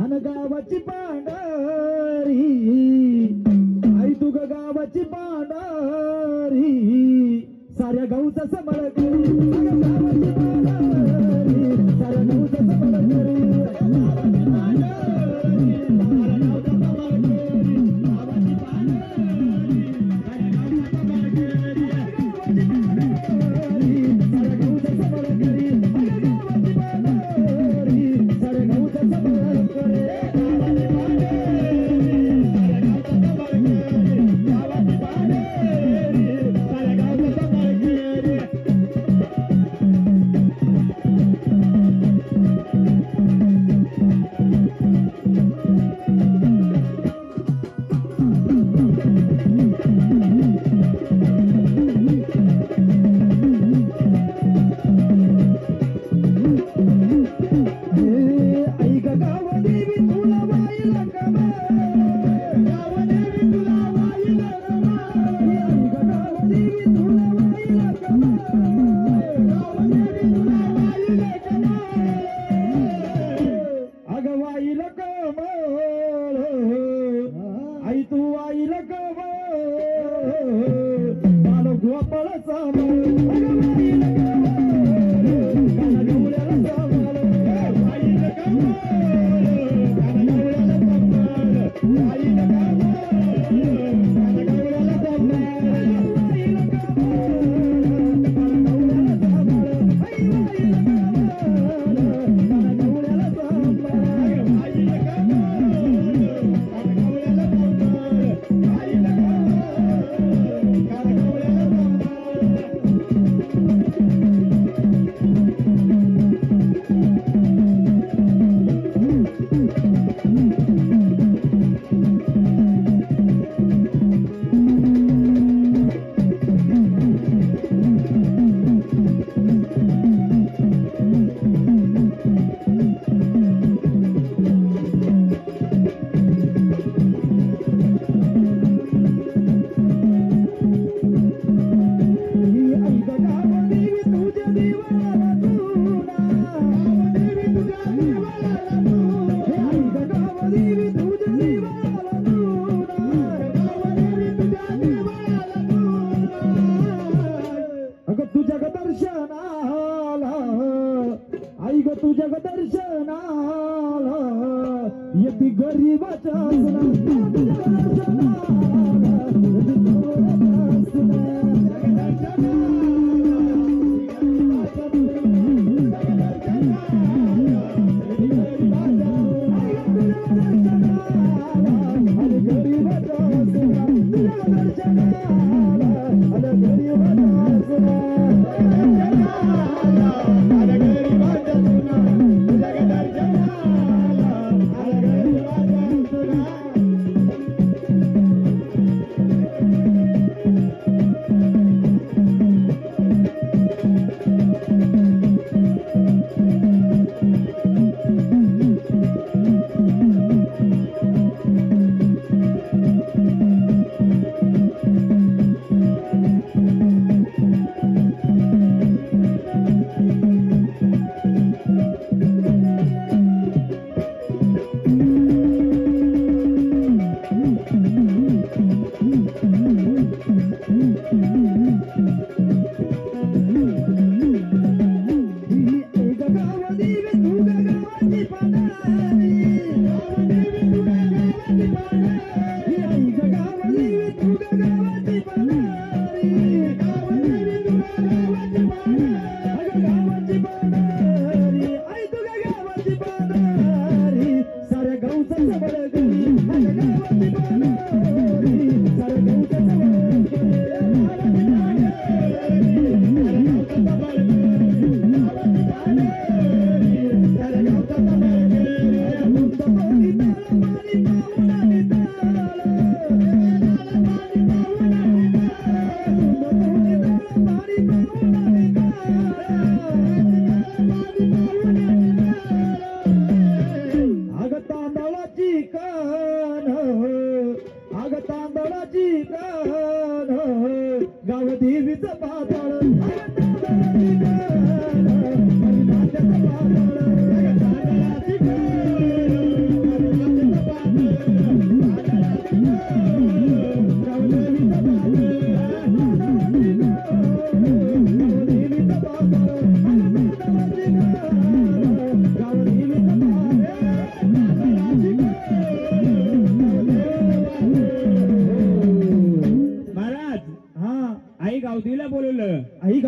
अन गावाची पांढरी आई तू ग गावाची पांढरी साऱ्या गावचा समळ करी गावाची पांढरी साऱ्या गावचा समळ करी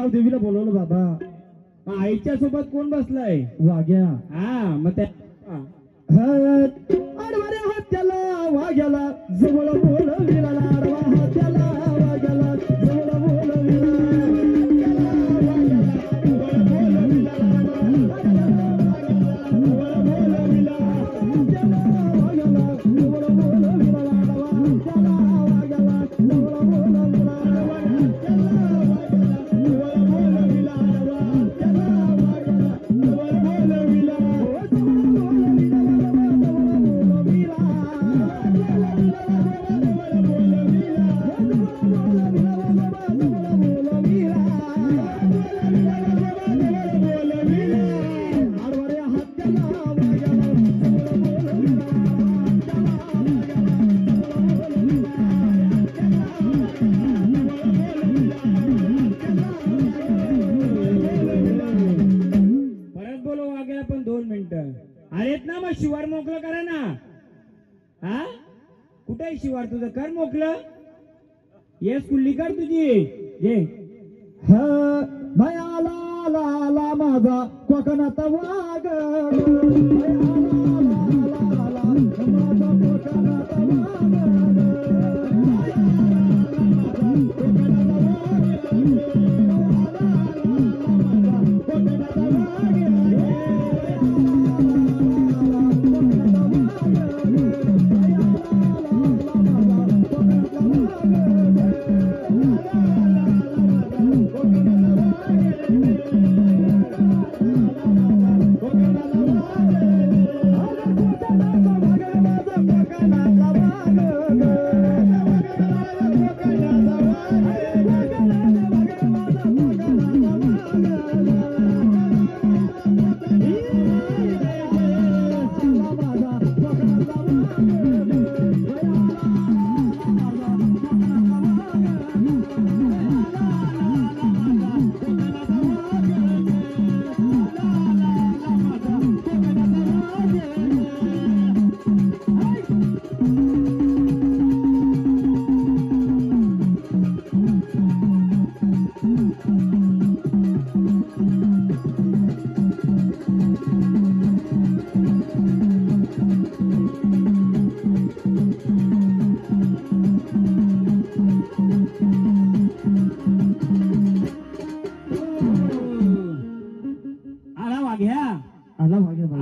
गाव देवीला बोलवलं बाबा. आईच्या सोबत कोण बसलाय? वाघ्या. हा मग त्या आडवाऱ्या हात्याला वाघ्याला जवळ बोलविला, आडवा हात्याला वाघ्याला जवळ बोलविला. अरेत ना मग शिवार मोकळं करा ना. हा कुठे शिवार तुझं? कर मोकळं. ये कुल्ली कर तुझी. ये भयाला लाला माझा कोकणात वाघ.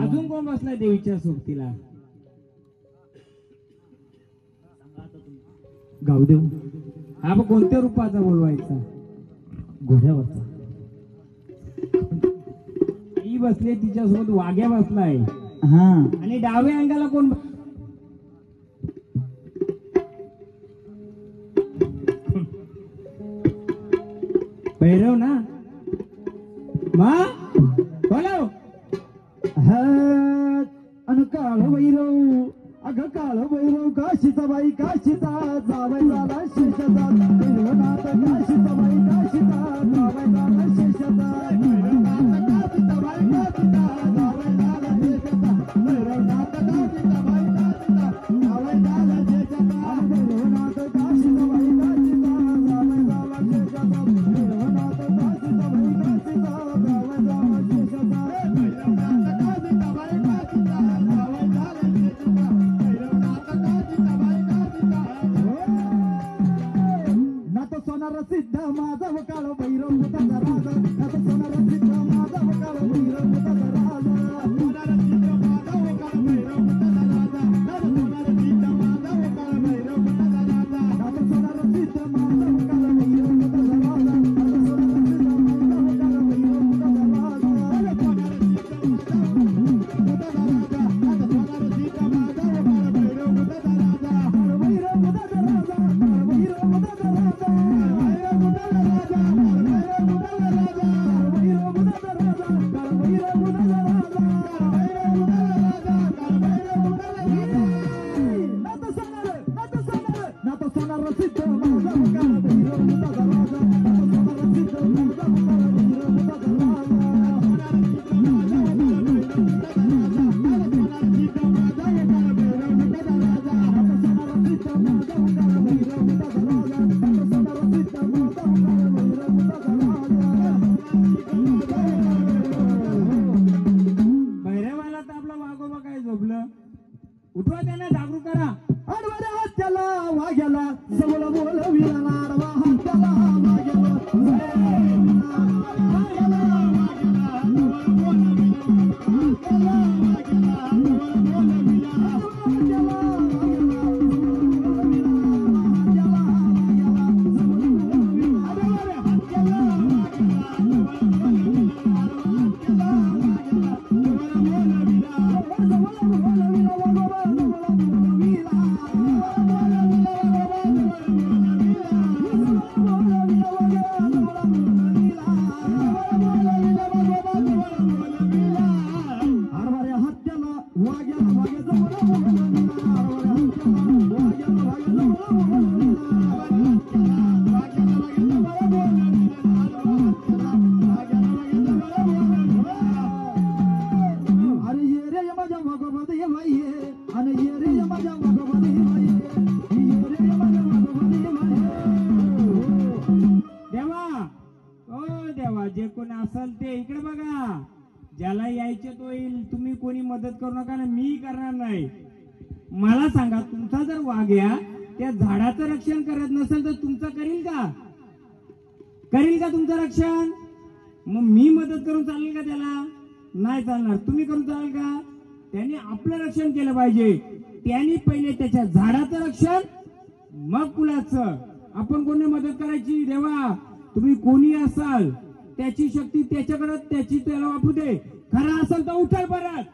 अजून कोण बसलाय देवीच्या सोबतीला? गावदेव. हा मग कोणत्या रूपाचा बोलवायचा? घोड्यावरचा. ही बसले तिच्यासोबत वाघ्या बसलाय. हा आणि डाव्या अंगाला कोण? भैरव ना. मा बोलव. अन काळ भैरव. अगं काळ भैरव काशीचा बाई काशीचा जावय झाला शेषाचा. भैरवनाथ काशीचा बाई काशीचा जावय झाला शेषाचा. भैरवनाथ काशीचा बाई काशीचा जावय झाला शेषाचा. भैरवनाथ काशीचा बाई काशीचा जावय झाला शेषाचा. भैरवनाथ काशीचा बाई काशीचा जावय झाला शेषाचा. भैरवनाथ काशीचा बाई काशीचा जावय झाला शेषाचा. भैरवनाथ काशीचा बाई काशीचा जावय झाला शेषाचा. नाथ सोनार सिद्ध माझा काळ भैरव मुताचा राजा. नाथ सोनार सिद्ध माझा काळ भैरव मुताचा राजा. सोनार सिद्ध माझा काळ भैरव मुताचा राजा. नाथ सोनार सिद्ध माझा काळ भैरव मुताचा राजा. नाथ सोनार सिद्ध माझा काळ भैरव मुताचा राजा. नाथ सोनार सिद्ध माझा काळ भैरव मुताचा राजा. नाथ सोनार सिद्ध मुताचा राजा. नाथ सोनार सिद्ध माझा काळ भैरव मुताचा राजा. भैरव मुताचा राजा. भैरव मुताचा राजा. उठवा त्यांना, जागरूक करा. आडवाऱ्या हत्याला वाघ्याला जवळ बोलविला नाडवा हत्याला वाघ्याला जे कोण असेल ते इकडे बघा. ज्याला यायचे तो येईल. तुम्ही कोणी मदत करू नका ना, मी करणार नाही. मला सांगा, तुमचा जर वाघ्या त्या झाडाचं रक्षण करत नसेल तर तुमचं करील का? करील का तुमचं रक्षण? मग मी मदत करून चालेल का त्याला? नाही चालणार. तुम्ही करून चालेल का? त्यांनी आपलं रक्षण केलं पाहिजे. त्यांनी पहिले त्याच्या झाडाचं रक्षण, मग कुणाचं. आपण कोणी मदत करायची? देवा, तुम्ही कोणी असाल त्याची शक्ती त्याच्याकडे, त्याची त्याला वापरू दे. खरा असेल तर उठाल परत.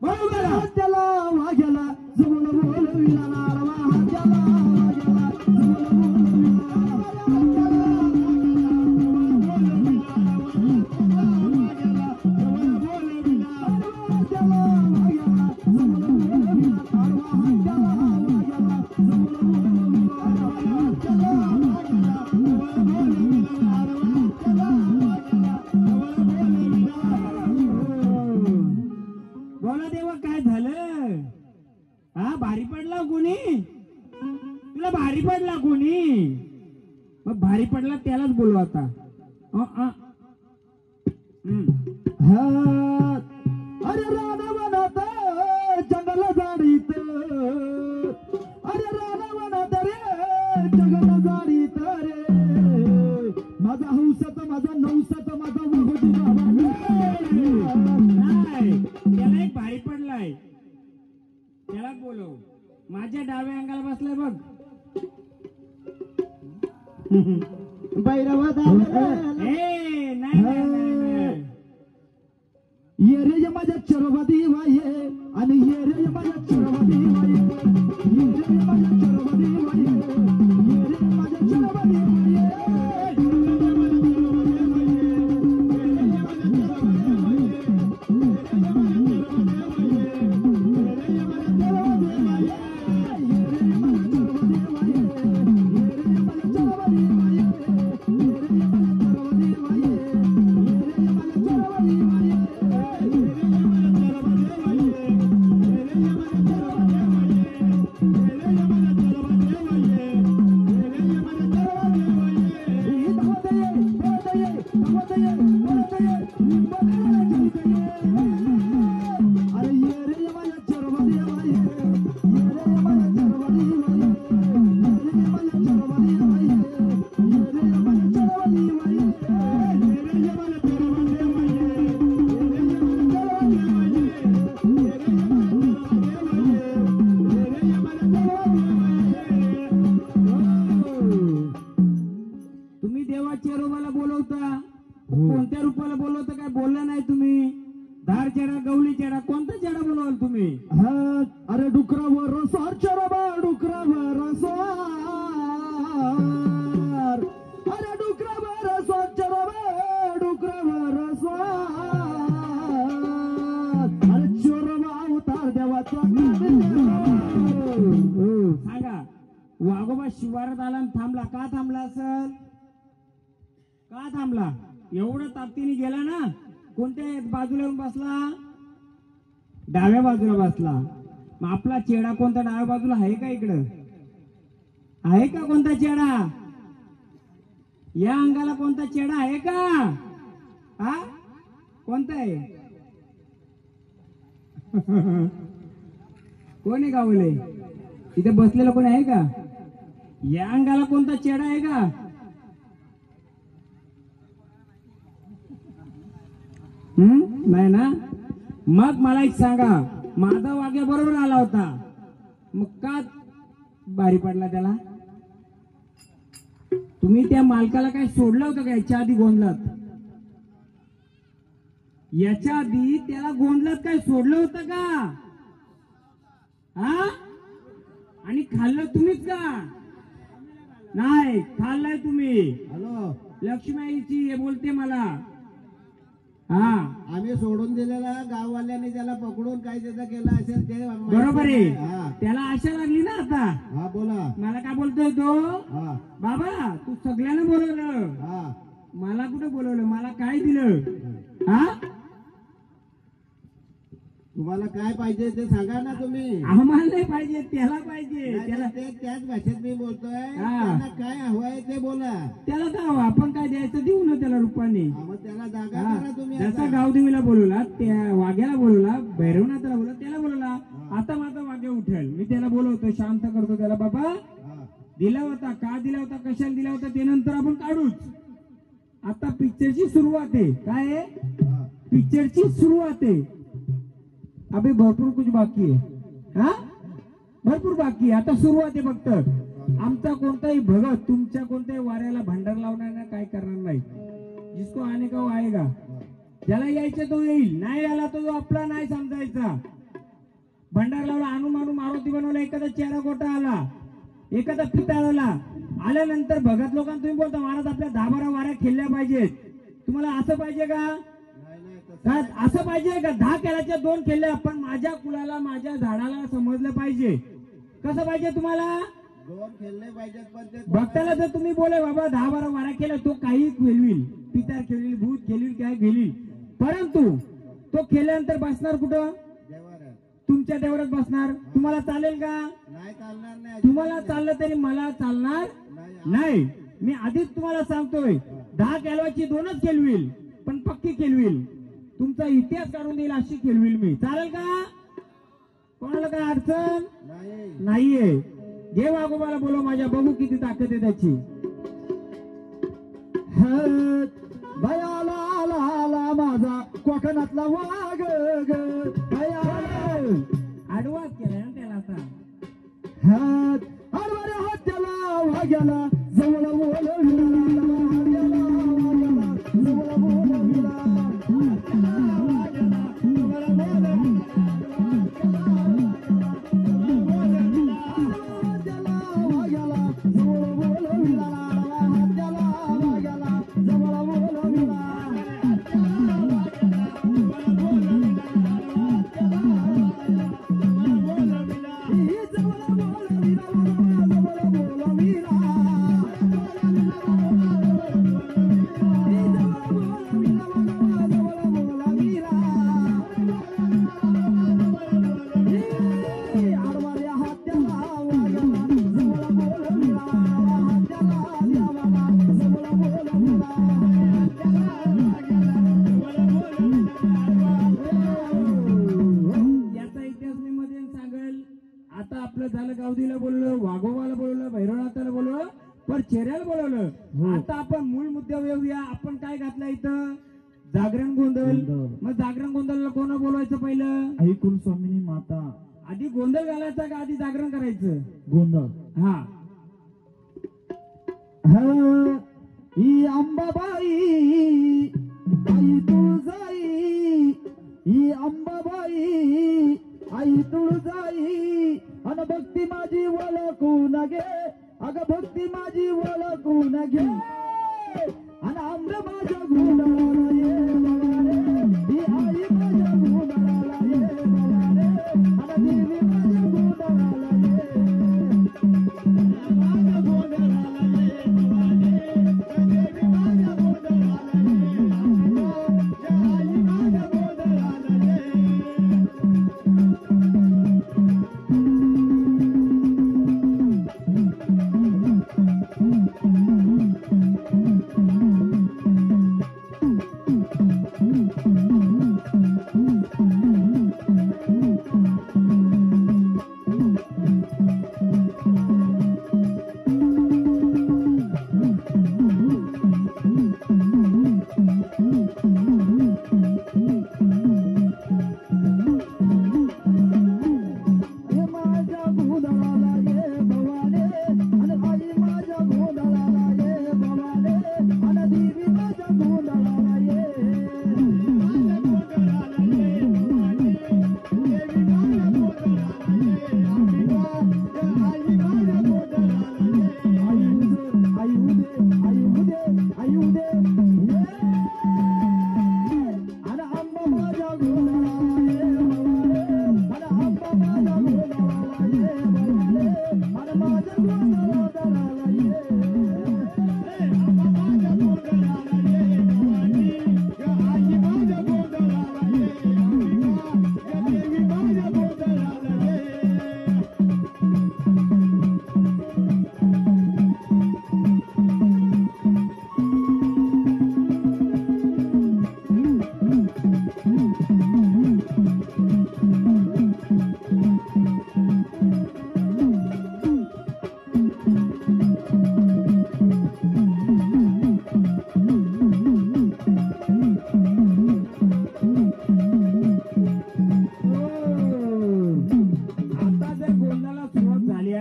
बरोबर. त्याला वाघ्याला जवळ बोलविला नाडवा हत्याला वाघ्याला बोला देवा, काय झालं? हा, भारी पडला कोणी? तुला भारी पडला कोणी? मग भारी पडला त्यालाच बोलवा आता. अरे रानवनात जंगल जाडीत, अरे रानवनात रे जंगल जाडीत रे, माझा हौसाचा माझा नवसाचा माझा वगोटी बाबा. त्याला एक भारी पडलाय, त्याला बोलव. माझ्या डाव्या अंगाला बसलाय बघ. बैरवा ए नाही, ये रे माझ्या चरवदी वाये आणि ये रे माझ्या चरवदी वाये, ये रे माझ्या चरवदी वाये, ये रे माझ्या चरवदी वाये. तुम्ही देवाच्या रूपाला बोलवता, कोणत्या रूपाला बोलवता काय बोलला नाही तुम्ही. धार चेडा, गवली चेडा, कोणता चेडा बोलवाल तुम्ही? अरे डुकरावर स्वार चरबा डुकरावर स्वार, अरे डुकरावर स्वार चरबा डुकरावर स्वार, अरे चोरबा उतार देवाचा. सांगा, वाघोबा शिवारात आला आणि थांबला. का थांबला असेल? का थांबला? एवढं ताकदीने गेला ना. कोणत्या बाजूला येऊन बसला? डाव्या बाजूला बसला. मग आपला चेडा कोणता डाव्या बाजूला आहे का? इकडं आहे का कोणता चेडा? या अंगाला कोणता चेडा आहे का? हा, कोणता आहे? कोण आहे गावले? इथे बसलेला कोण आहे का? या अंगाला कोणता चेडा आहे का? नाही ना. मग मला एक सांगा, माझा वाघ्या बरोबर आला होता, मग का बारी पडला त्याला? तुम्ही त्या मालकाला काय सोडलं होतं का याच्या आधी गोंधळात? याच्या आधी त्याला गोंधळात काय सोडलं होतं का? हा? आणि खाल्लं तुम्हीच का? नाही खाल्लाय तुम्ही. हॅलो, लक्ष्मीआईची हे बोलते मला. हा आम्ही सोडून दिलेला, गाववाल्यांनी त्याला पकडून काय त्याचं केलं असेल ते बरोबर आहे. हा त्याला आशा लागली ना आता. हा बोला. मला काय बोलतोय तो? हा बाबा तू सगळ्यांना बोलवलं, हा मला कुठे बोलवलं? मला काय दिलं? हा तुम्हाला काय पाहिजे ते सांगा ना तुम्ही. आम्हाला नाही पाहिजे, त्याला पाहिजे. नाही, त्याला ते त्याच भाषेत मी बोलतोय. हा. त्यांना काय हवंय ते बोला. त्याला काय हवं? आपण काय द्यायचं देऊ ना त्याला रुपाने. हा, मग त्याला जागा हा. करा तुम्ही जसा आता. गावदेवीला बोलवला, त्या वाघ्याला बोलवला, भैरवनाथला बोलवला, त्याला बोलवला. आता माझा वाघ्या उठेल, मी त्याला बोलवतो, शांत करतो त्याला. बाबा हा. दिला होता, का दिला होता, कशाला दिला होता ते नंतर आपण काढूच. आता पिक्चरची सुरुवात आहे. काय आहे? हा. पिक्चरची सुरुवात आहे. अभि भरपूर कुछ बाकी आहे. हा भरपूर बाकी आहे. आता सुरुवात आहे फक्त. आमचा कोणताही भगत तुमच्या कोणत्याही वाऱ्याला भांडार लावणार नाही, काय करणार नाही. जिसको आने का वो आएगा. ज्याला यायचं तो येईल, नाही आला तो आपला नाही समजायचा. भंडार लावला, आणू मानू मारुती बनवला, एखादा चेहरा गोटा आला, एखादा पिता आला, आल्यानंतर भगत लोकांना तुम्ही बोलता महाराज आपल्या 10-12 वाऱ्या खेळल्या पाहिजेत. तुम्हाला असं पाहिजे का? नाही नाही तसं का असं पाहिजे का 10 केळाच्या 2 केल्या, पण माझ्या कुलाला माझ्या झाडाला समजलं पाहिजे. कसं पाहिजे तुम्हाला? 2 खेळले पाहिजेत, पण ते भक्ताला जर तुम्ही बोले बाबा 10-12 वाऱ्या केल्या, तो काही खेळविल, पितर खेळविल, भूत खेळविल, काय खेळविल, परंतु तो केल्यानंतर बसणार कुठं? देवाऱ्यात. तुमच्या देवरात बसणार. तुम्हाला चालेल का? नाही चालणार नाही. तुम्हाला चाललं तरी मला चालणार नाही. मी आधीच तुम्हाला सांगतोय, 10 केलवाची 2च खेळविल, पण पक्की खेळविल. तुमचा इतिहास काढून देईल अशी खेळविल मी. चालेल का? कोणाला काय अडचण नाही. नाहीये. घे वाघोबाला बोलव माझ्या, बघू किती ताकद आहे त्याची. भयाला आला आला माझा कोकणातला वाघ ग. भयाला आडवाच केलाय ना त्याला आता. हात अडवाऱ्या हात्याला वाघ्याला जवळ बोलविला. हात्याला वाघ्याला जवळ बोलविला. गावदीला बोलवलं, वाघोबाला बोलवलं, भैरवनाथाला बोलवलं, पण चेहऱ्याला बोलवलं. आता आपण मूळ मुद्द्यावर येऊया. आपण काय घातलं इथं? जागरण गोंधळ. मग जागरण गोंधळला कोण बोलवायचं पहिलं? ऐकून स्वामिनी माता. आधी गोंधळ घालायचा का आधी जागरण करायचं? गोंधळ. हा. ही अंबाबाई आई तुळजाई. ही अंबाबाई आई तुळजाई. अन भक्ती माझी ओळखून घे. अग भक्ती माझी ओळखून घे. अन आम्र माझ्या गुणाला ये बघारे. ही आई माझ्या गुणाला ये बघारे. अन देवी माझ्या गुणाला ये. माझ्या गुणाला ये बघारे. देवी माझ्या गुणाला ये. आई माझ्या गुणाला ये.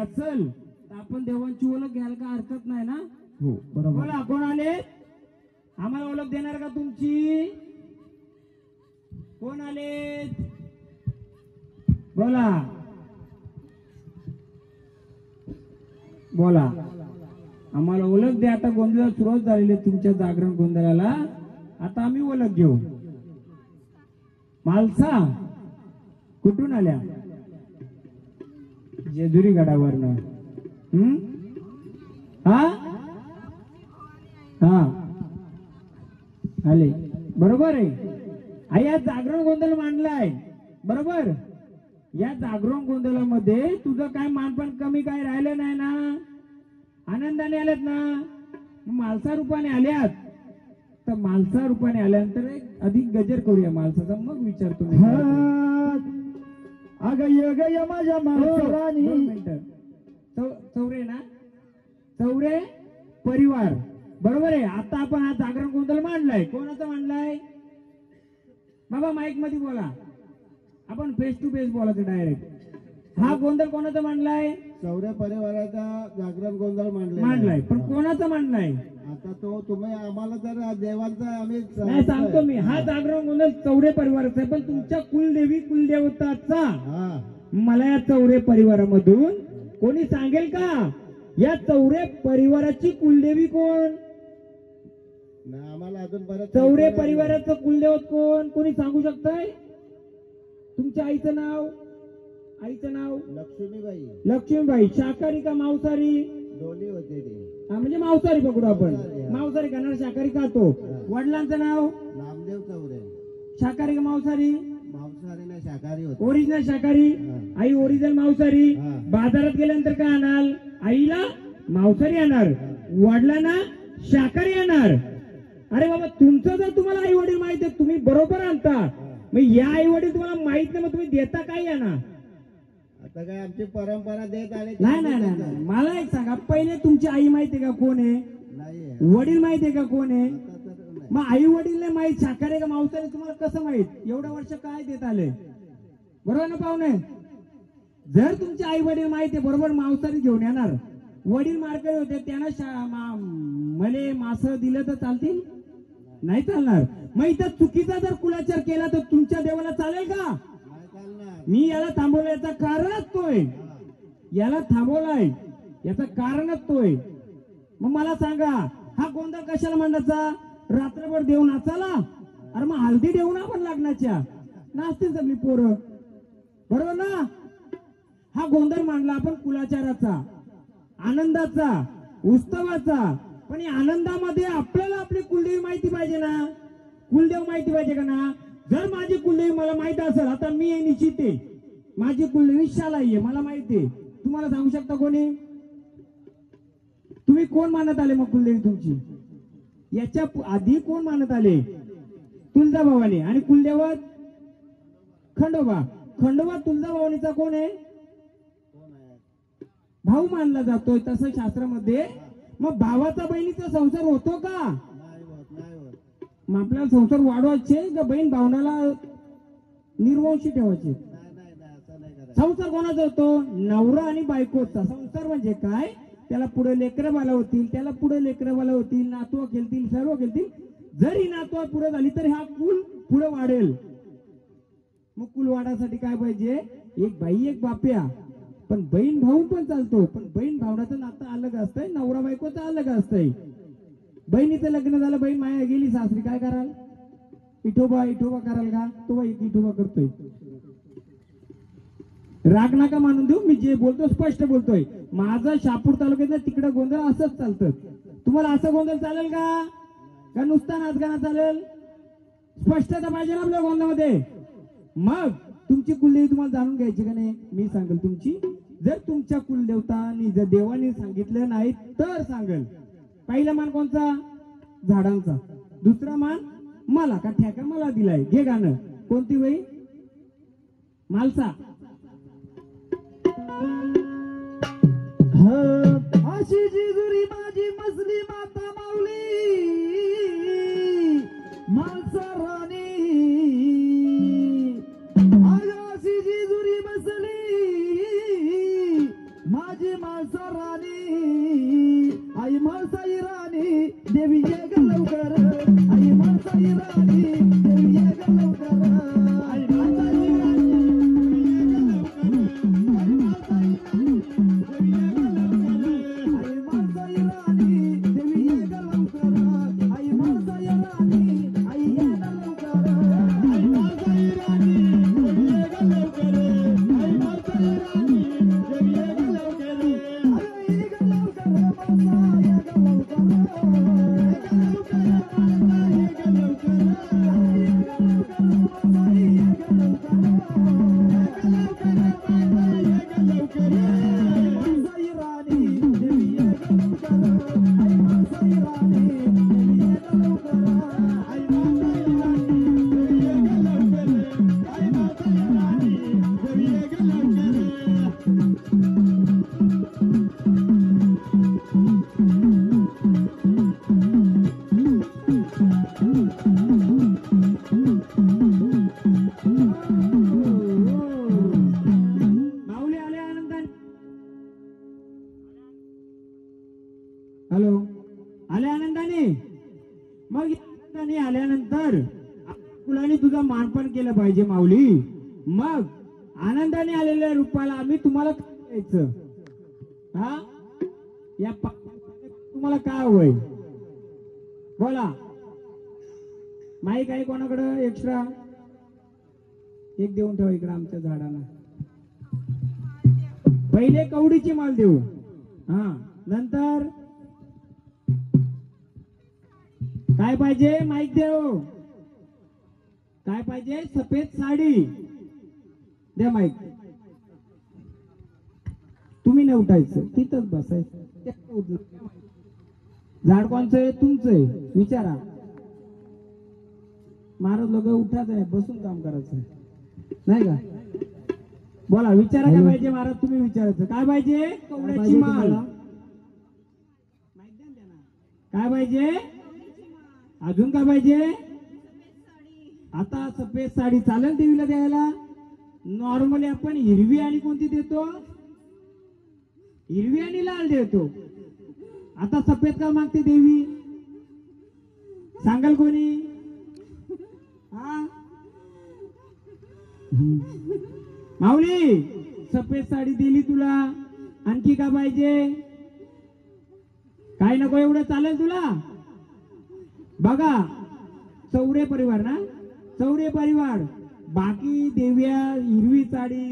असल तर आपण देवांची ओळख घ्यायला का हरकत नाही ना. हो बरोबर. बोला कोण आले, आम्हाला ओळख देणार का तुमची? कोण आले बोला बोला, आम्हाला ओळख द्या. आता गोंधळ सुरुवात झालेली आहे तुमच्या जागरण गोंधळाला, आता आम्ही ओळख घेऊ. मालसा कुठून आल्या? जेजुरी गडावरनं. हा हा आले, बरोबर आहे. या जागरण गोंधळ मांडलाय बरोबर. या जागरण गोंधळामध्ये तुझं काय मानपान कमी काय राहिलं नाही ना? आनंदाने आल्यात ना? मालसा रूपाने आल्यात तर मालसा रूपाने आल्यानंतर एक अधिक गजर करूया मालसाचा, मग विचारतो मी. अग ये ग ये माझ्या मालसरानी. चौरे ना, चौरे परिवार बरोबर आहे. आता आपण हा जागरण गोंधळ मांडलाय, कोणाचा मांडलाय बाबा? माईक मध्ये बोला, आपण फेस टू फेस बोलायचं डायरेक्ट. हा गोंधळ कोणाचा मांडलाय? चौऱ्या परिवाराचा जागरण गोंधळ मांडलाय, पण कोणाचा मांडलाय? आता तो तुम्ही आम्हाला जर देवांचा आम्ही नाही सांगतो मी, हा जागरण गोंधळ चौरे परिवाराचा आहे, पण तुमच्या कुलदेवी कुलदेवताचा मला या चौरे परिवारामधून कोणी सांगेल का? या चौरे परिवाराची कुलदेवी कोण? आम्हाला अजून परत चौरे परिवाराचं कुलदेवत कोण? कोणी सांगू शकतंय? तुमच्या आईचं नाव? आईचं नाव लक्ष्मीबाई. लक्ष्मीबाई. शाकाहारी का मांसाहारी? दोन्ही होते ते. म्हणजे मांसाहारी पकडू आपण. मांसाहारी खाणार, शाकाहारी खातो. वडिलांचं नाव? नामदेव चौरे. शाकाहारी का मांसाहारी? मांसाहारी नाही शाकाहारी होते. ओरिजिनल शाकाहारी. आई ओरिजिनल मांसाहारी. बाजारात गेल्यानंतर काय आणाल? आईला मांसाहारी आणणार, वडिलांना शाकाहारी आणणार. अरे बाबा, तुमचं जर तुम्हाला आई वडील माहित आहे, तुम्ही बरोबर आणता. मग या आई वडील तुम्हाला माहित नाही, मग तुम्ही देता काय यांना? आता काय आमची परंपरा देत आली. नाही नाही नाही, मला एक सांगा, पहिले तुमची आई माहिती आहे का कोण आहे? नाही. वडील माहिती आहे का कोण आहे? मग आई वडील नाही माहित शाकाहारी का मांसाहारी तुम्हाला कसं माहित? एवढ्या वर्ष काय देत आले? बरोबर ना पाहुणे? जर तुमचे आई वडील माहिती आहे बरोबर मांसाहारी घेऊन येणार. वडील मारकरी होते, त्यांना मले मास दिलं तर चालतील? नाही चालणार. मग इथं चुकीचा जर कुलाचार केला तर तुमच्या देवाला चालेल का? मी याला थांबवलं, याचा कारणच तोय. याला थांबवलाय याचं कारणच तोय. मग मला सांगा, हा गोंधळ कशाला मांडायचा? रात्रभर देव नाचाला? अरे मग हल्दी देऊ ना आपण लग्नाच्या, नाचतील सगळी पोरं, बरोबर ना? हा गोंधळ मांडला आपण कुलाचाराचा, आनंदाचा, उत्सवाचा. पण या आनंदामध्ये आपल्याला आपली कुलदेवी माहिती पाहिजे ना? कुलदेव माहिती पाहिजे का ना? जर माझी कुलदेवी मला माहित असेल, आता मी निश्चित आहे माझी कुलदेवी शालाई आहे, मला माहिती आहे. तुम्हाला सांगू शकता कोणी? तुम्ही कोण मानत आले मग कुलदेवी तुमची? याच्या आधी कोण मानत आले? तुळजाभवानी. आणि कुलदेवत खंडोबा. खंडोबा तुळजाभवानीचा कोण आहे? भाऊ मानला जातोय. तसं शास्त्रामध्ये मग भावाचा बहिणीचा संसार होतो का? मग आपल्याला संसार वाढवायचे का बहीण भावनाला निर्वंशी ठेवायचे? संसार कोणाचा होतो? नवरा आणि बायकोचा. संसार म्हणजे काय? त्याला पुढे लेकरं बाला होतील, त्याला पुढे लेकरं बाला होतील, नातवं खेळतील, सर्व खेळतील. जर ही नातवं पुढे झाली तर हा कुल पुढे वाढेल. मग कुल वाढासाठी काय पाहिजे? एक बाई एक बाप्या. पण बहीण भाऊ पण चालतो, पण बहीण भावनाचं नातं अलग असतंय, नवरा बायकोचं अलग असतंय. बहिणीचं लग्न झालं, बहीण माया गेली सासरी, काय कराल? इठोबा इठोबा कराल का? तो बाई इठोबा करतोय. राग नका मानून देऊ, मी जे बोलतो स्पष्ट बोलतोय. माझं शापूर तालुक्यात तिकडे गोंधळ असंच चालतं. तुम्हाला असं गोंधळ चालेल का नुसता नाचगाणं चालेल? स्पष्टता पाहिजे ना आपल्या गोंधळामध्ये. मग तुमची कुलदेवी तुम्हाला जाणून घ्यायची का नाही? मी सांगेल तुमची. जर तुमच्या कुलदेवतांनी जर देवाने सांगितलं नाही तर सांगेल. पहिला मान कोणचा? झाडांचा. दुसरा मान मला का ठेका मला दिलाय. घे गाणं. कोणती बाई? मालसा. अशी जेजुरी माझी मसली माता माऊली मालसा राणी. अशी जेजुरी बसली माझी आई माळसाई राणी देवी ये ग लवकर आई माळसाई राणी देवी ये ग लवकर आई माळसाई राणी देवी ये ग लवकर आई माळसाई राणी आई ये ग लवकर आई माळसाई राणी देवी ये ग लवकर आई माळसाई राणी देवी ये ग लवकर आई ये ग हॅलो आले आनंदाने मग आनंदाने आल्यानंतर मुलांनी तुझा मानपान केलं पाहिजे माऊली मग आनंदाने आलेल्या रूपाला आम्ही तुम्हाला काय द्यायचं हा या तुम्हाला काय हवंय बोला माईक आहे कोणाकडं एक्स्ट्रा एक देऊन ठेवा इकडं आमच्या झाडाला पहिले कवडीची माल देऊ हा नंतर काय पाहिजे माईक देव काय पाहिजे सफेद साडी द्या माईक तुम्ही नाही उठायचं तिथंच बसायचं झाड कोणचं आहे तुमचं आहे विचारा महाराज लोक उठाच आहे बसून काम करायचं नाही का बोला विचारा काय पाहिजे महाराज तुम्ही विचारायचं काय पाहिजे कवड्याची माळ काय पाहिजे अजून काय पाहिजे आता सफेद साडी चालेल देवीला द्यायला नॉर्मली आपण हिरवी आणि कोणती देतो हिरवी आणि लाल देतो आता सफेद का मागते देवी सांगाल कोणी हा माऊली सफेद साडी दिली तुला आणखी का पाहिजे काय नको एवढं चालेल तुला बघा चौरे परिवार ना चौरे परिवार बाकी देव्या हिरवी साडी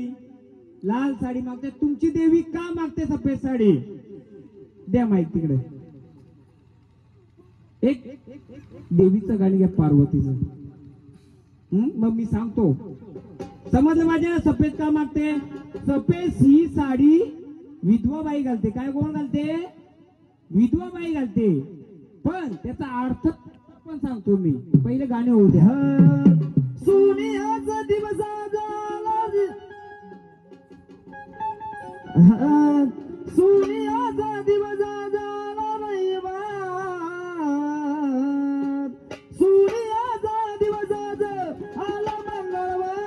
लाल साडी मागते तुमची देवी का मागते सफेद साडी द्या माहित तिकडे एक देवीचं गाणी घ्या पार्वतीचं मग मी सांगतो समजलं माझ्या सफेद का मागते सफेद ही साडी विधवा बाई घालते काय कोण घालते विधवा बाई घालते पण त्याचा अर्थ पण सांगतो मी पहिले गाणे होऊ द्या सोनियाचा दिवस सोनियाचा दिवस झाला रविवार सोनियाचा दिवस आला मंगळवार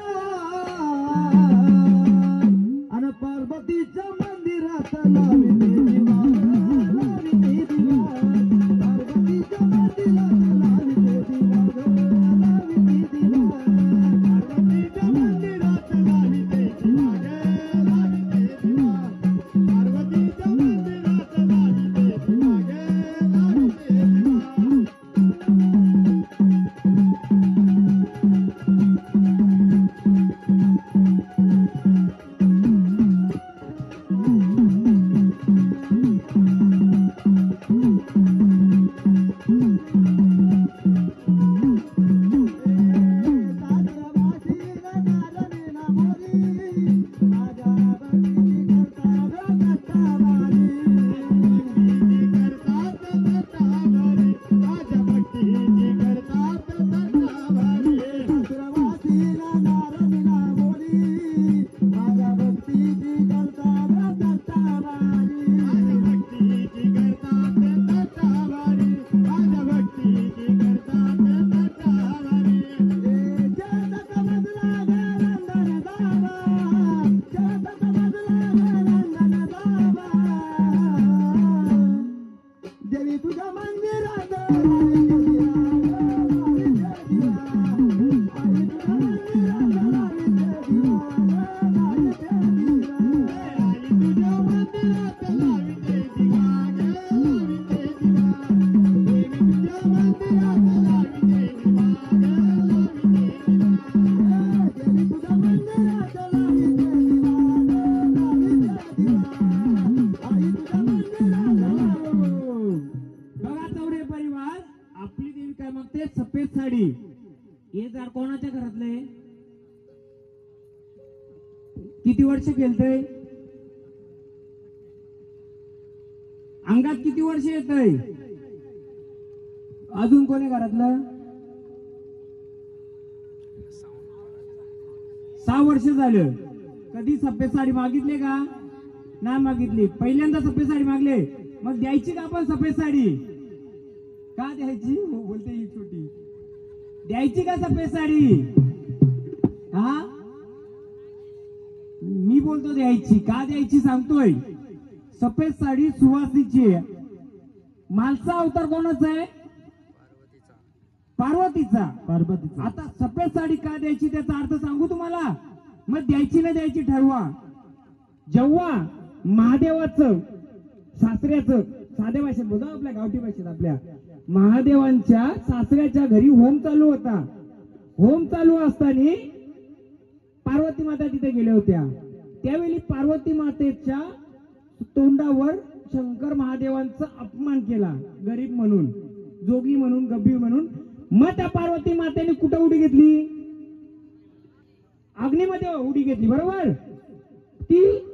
आणि पार्वतीच्या मंदिरात लावी दिवा पार्वतीच्या मंदिरात लावी दिवा पार्वतीच्या मंदिरात लावी दिवा पार्वतीच्या मंदिरात लावी दिवा साडी. हे झाड कोणाच्या घरातले? किती वर्ष केलतय? अंगात किती वर्ष येतय? अजून कोणी घरातलं? 6 वर्ष झालं. कधी सफेद साडी मागितली का? नाही मागितली. पहिल्यांदा सफेद साडी मागले, मग द्यायची का आपण सफेद साडी? का द्यायची? हो बोलते ही छोटी. द्यायची का सफेद साडी? हा मी बोलतो द्यायची. का द्यायची सांगतोय. सफेद साडी सुवासिनीची आहे. मालचा अवतार कोणाचा आहे? पार्वतीचा. पार्वतीचा. आता सफेद साडी का द्यायची त्याचा अर्थ सांगू तुम्हाला. मग द्यायची ना द्यायची ठरवा. जेव्हा महादेवाचं सासऱ्याचं, साध्या भाषेत बोला आपल्या गावठी भाषेत, आपल्या महादेवांच्या सासऱ्याच्या घरी होम चालू होता. होम चालू असताना पार्वती माता तिथे गेल्या होत्या. त्यावेळी पार्वती मातेच्या तोंडावर शंकर महादेवांचा अपमान केला. गरीब म्हणून, जोगी म्हणून, गब्बी म्हणून. मग त्या पार्वती मातेने कुठं उडी घेतली? अग्नीमध्ये उडी घेतली. बरोबर. ती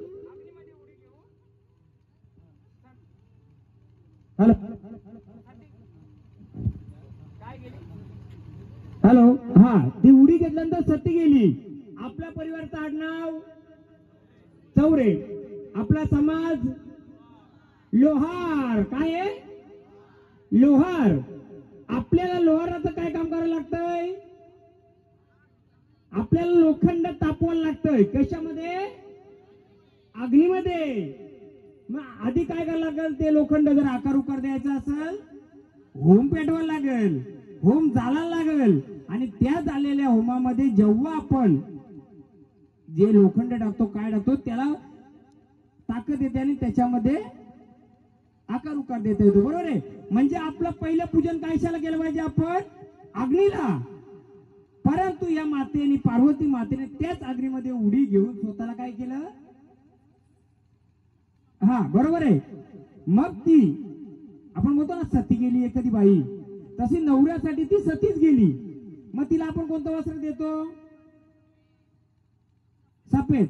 हॅलो हा ती उडी घेतल्यानंतर सती गेली. आपल्या परिवाराचं आडनाव चौरे, आपला समाज लोहार. काय आहे? लोहार. आपल्याला लोहाराचं काय काम करावं लागतंय? आपल्याला लोखंड तापवायला लागतंय. कशामध्ये? अग्नीमध्ये. मग आधी काय करायला लागेल? ते लोखंड जर आकार उकार द्यायचा असेल, होम पेटवायला लागेल, होम जाळायला लागेल. आणि त्या झालेल्या होमामध्ये जेव्हा आपण जे लोखंड टाकतो, काय टाकतो, त्याला ताकद येते आणि त्याच्यामध्ये आकार उकार देता येतो. बरोबर आहे. म्हणजे आपलं पहिलं पूजन कशाला केलं पाहिजे? आपण अग्नीला. परंतु या मातेने, पार्वती मातेने त्याच अग्नीमध्ये उडी घेऊन स्वतःला काय केलं? हा बरोबर आहे. मग ती आपण म्हणतो ना सती गेली एखादी बाई, तशी नवऱ्यासाठी ती सतीच गेली. मग तिला आपण कोणतं वस्त्र देतो? सफेद.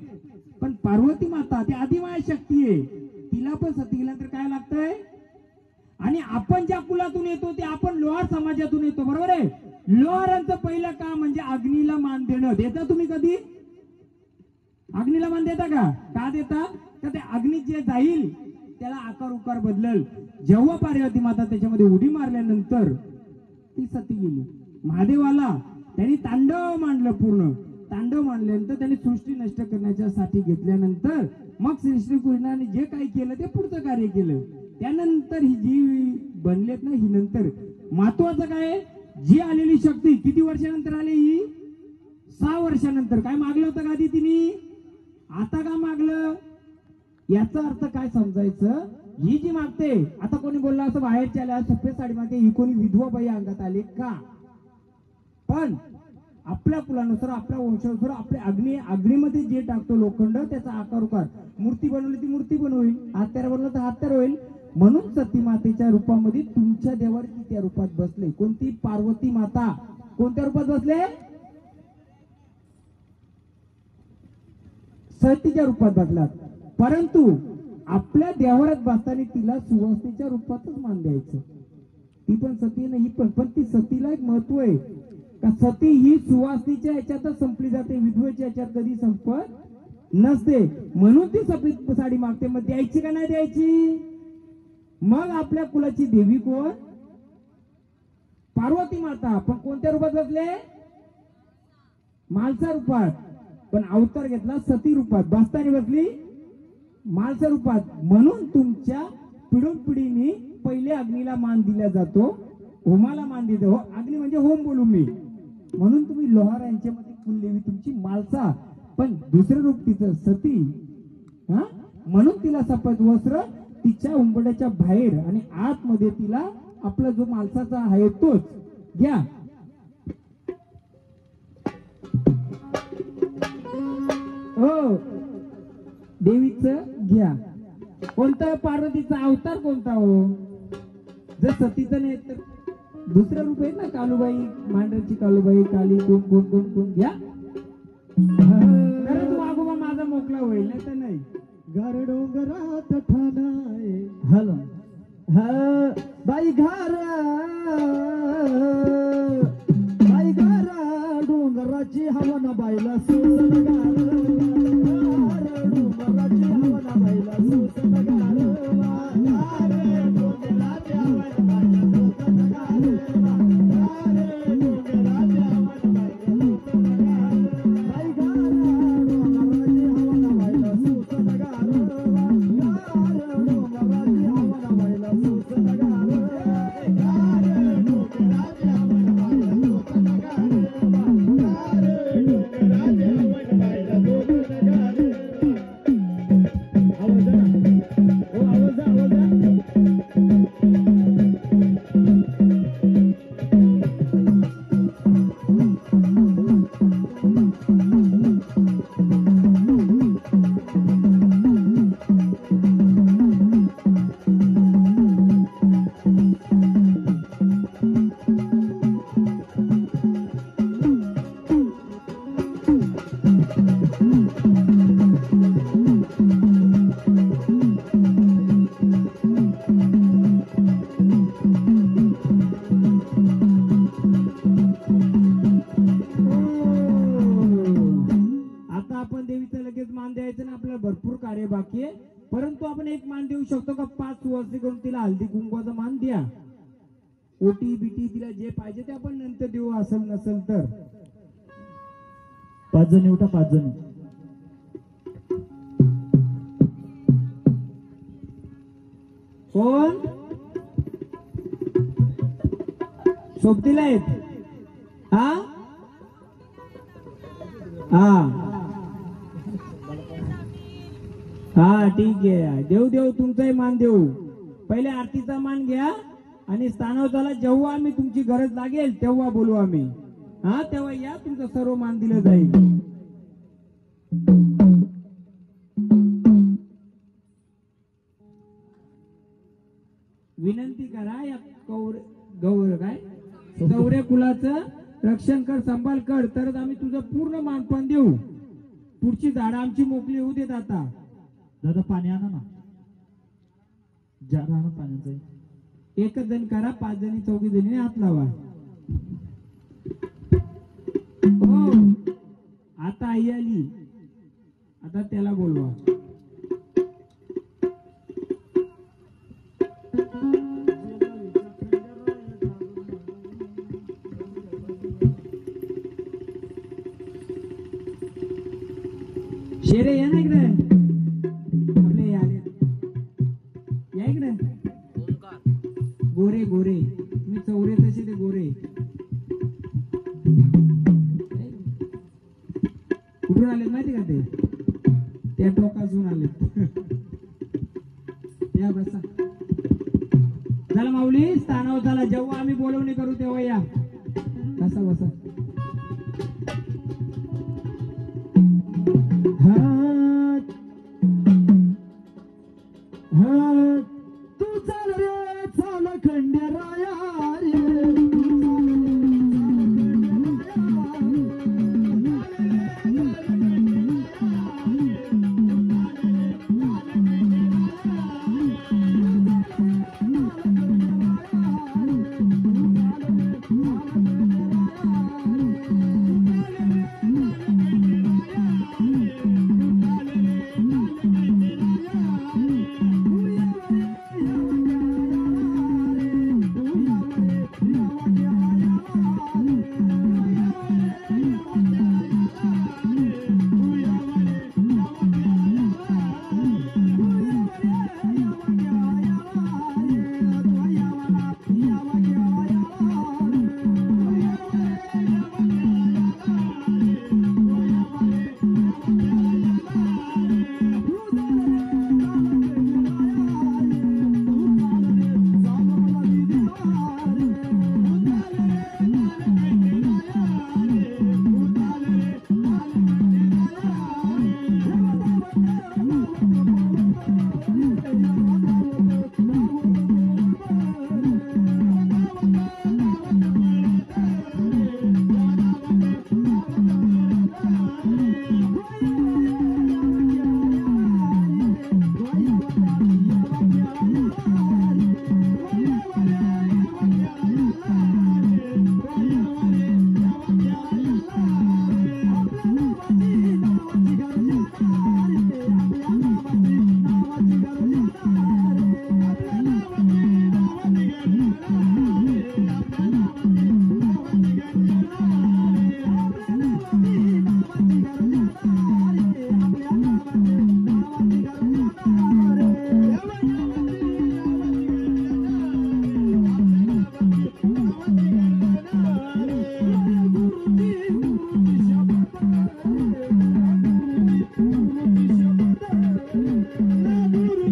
पण पार्वती माता ती आदिमाय शक्ती आहे. तिला पण सती गेल्यानंतर काय लागतंय? आणि आपण ज्या कुलातून येतो ते आपण लोहार समाजातून येतो. बरोबर आहे. लोहारांचं पहिलं काम म्हणजे अग्नीला मान देणं. देता तुम्ही कधी? अग्नीला मान देता का? का देता? का ते अग्नीत जे जाईल त्याला आकार उकार बदलल. जेव्हा पार्वती माता त्याच्यामध्ये उडी मारल्यानंतर ती सती गेली. महादेवाला त्यांनी तांडव मांडलं. पूर्ण तांडव मांडल्यानंतर त्यांनी सृष्टी नष्ट करण्याच्या साठी घेतल्यानंतर मग श्रीकृष्णाने जे काही केलं ते पुढचं कार्य केलं. त्यानंतर ही जी बनलेत ना, ही नंतर महत्वाचं काय? जी आलेली शक्ती किती वर्षानंतर आली? ही 6 वर्षानंतर. काय मागलं होतं का आधी तिने? आता का मागलं? याचा अर्थ काय समजायचं? ही जी मागते, आता कोणी बोलला असं बाहेरच्या आल्या सफेद साडी मागते, ही कोणी विधवा बाई अंगात आली का? पण आपल्या कुलानुसार, आपल्या वंशानुसार, आपल्या अग्नीमध्ये जे टाकतो लोखंड, त्याचा आकार उकार. मूर्ती बनवली ती मूर्ती बनवेल, हत्यार बनवलं तर हत्यार होईल. म्हणून सती मातेच्या रूपामध्ये तुमच्या देवावर ती त्या रूपात बसले. कोणती? पार्वती माता. कोणत्या रूपात बसले? सतीच्या रूपात बसलात. परंतु आपल्या देवारात बसताना तिला सुवासिनीच्या रूपातच मान द्यायचं. ती पण सती नाही, पण ती सतीला एक महत्व आहे का सती ही सुवासिनीच्या याच्यातच संपली जाते, विधवेच्या याच्यात कधी संपत नसते. म्हणून ती सफेद साडी मागते. मग द्यायची का नाही द्यायची? मग आपल्या कुलाची देवी कोण? पार्वती माता. पण कोणत्या रूपात बसले? मालसा रूपात. पण अवतार घेतला सती रूपात. बसताना बसली मालसा रूपात. म्हणून तुमच्या पिढून पिढीने पहिले अग्नीला मान दिला जातो, होमाला मान दिला. अग्नी म्हणजे होम बोलू मी. म्हणून तुम्ही लोहार यांच्यामध्ये कुलदेवी तुमची मालसा, पण दुसरं रूप तिचं सती. हा म्हणून तिला सफेद वस्त्र, तिच्या उंबड्याच्या बाहेर आणि आतमध्ये तिला आपला जो मालसाचा आहे तोच घ्या. हो देवीचं घ्या. कोणता? पार्वतीचा अवतार कोणता हो? जर सतीचं नाही तर दुसरं रूप आहे ना, कालूबाई, मांडरची कालूबाई, काली, कोण कोण कोण कोण घ्या. खरंच वाघोबा माझा मोकळा होईल, नाही तर नाही. घर डोंगरात ठाणाय हॅलो हा बाई घर डोंगराची हवन बाईला सोसन गार डोंगराची हवन बाईला सोसन गार डोंगराची हवन बाईला सोसन गार डोंगराची हवन बाईला सोसन गार बाई घर डोंगराची हवन बाईला सोसन गार डोंगराची हवन बाईला सोसन गार भरपूर कार्य बाकी आहे, परंतु आपण एक मान देऊ शकतो का? 5 सुवासिनी करून तिला हल्दी कुंकवाचा मान द्या. ओटी बिटी तिला जे पाहिजे ते आपण नंतर देऊ, असेल नसेल तर. 5 जणी उठा, 5 जणी. कोण सोबतीला आहेत? हा हा हा ठीक आहे, देऊ देऊ, तुमचाही मान देऊ. पहिले आरतीचा मान घ्या आणि स्थानवताला जेव्हा आम्ही तुमची गरज लागेल तेव्हा बोलू आम्ही. हा तेव्हा या, तुमचं सर्व मान दिलं जाईल. विनंती करा या गौर काय चौरे कुलाचं रक्षण कर, सांभाळ कर, तरच आम्ही तुझं पूर्ण मानपान देऊ. पुढची झाडं आमची मोकळी होऊ देत. आता दादा पाणी आणा ना, जार आणा पाण्याचं. एकच जण करा, 5 जणी 4 जणी हात लावा. हो आता आई आली, आता त्याला बोलवा. शेरे या ना इकडे, आपले आले या इकडे. गोरे गोरे, मी चौरे तसे ते गोरे. कुठून आले माहिती का? ते त्या टोकासून आले. या बसा. चला माऊली, स्थानावर चला. जेव्हा आम्ही बोलवणी करू तेव्हा या. बसा बसा. तू चाल रे चाल खंडेराया रे.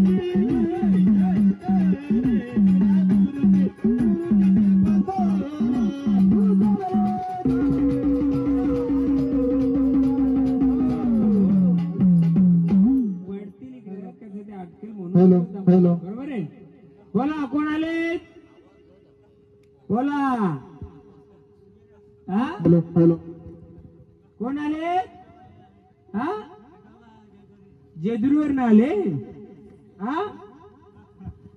हॅलो हॅलो बरोबर आहे. बोला कोण आले, बोला. हा हॅलो हॅलो कोण आले, हा जेजुरीवर आले. हा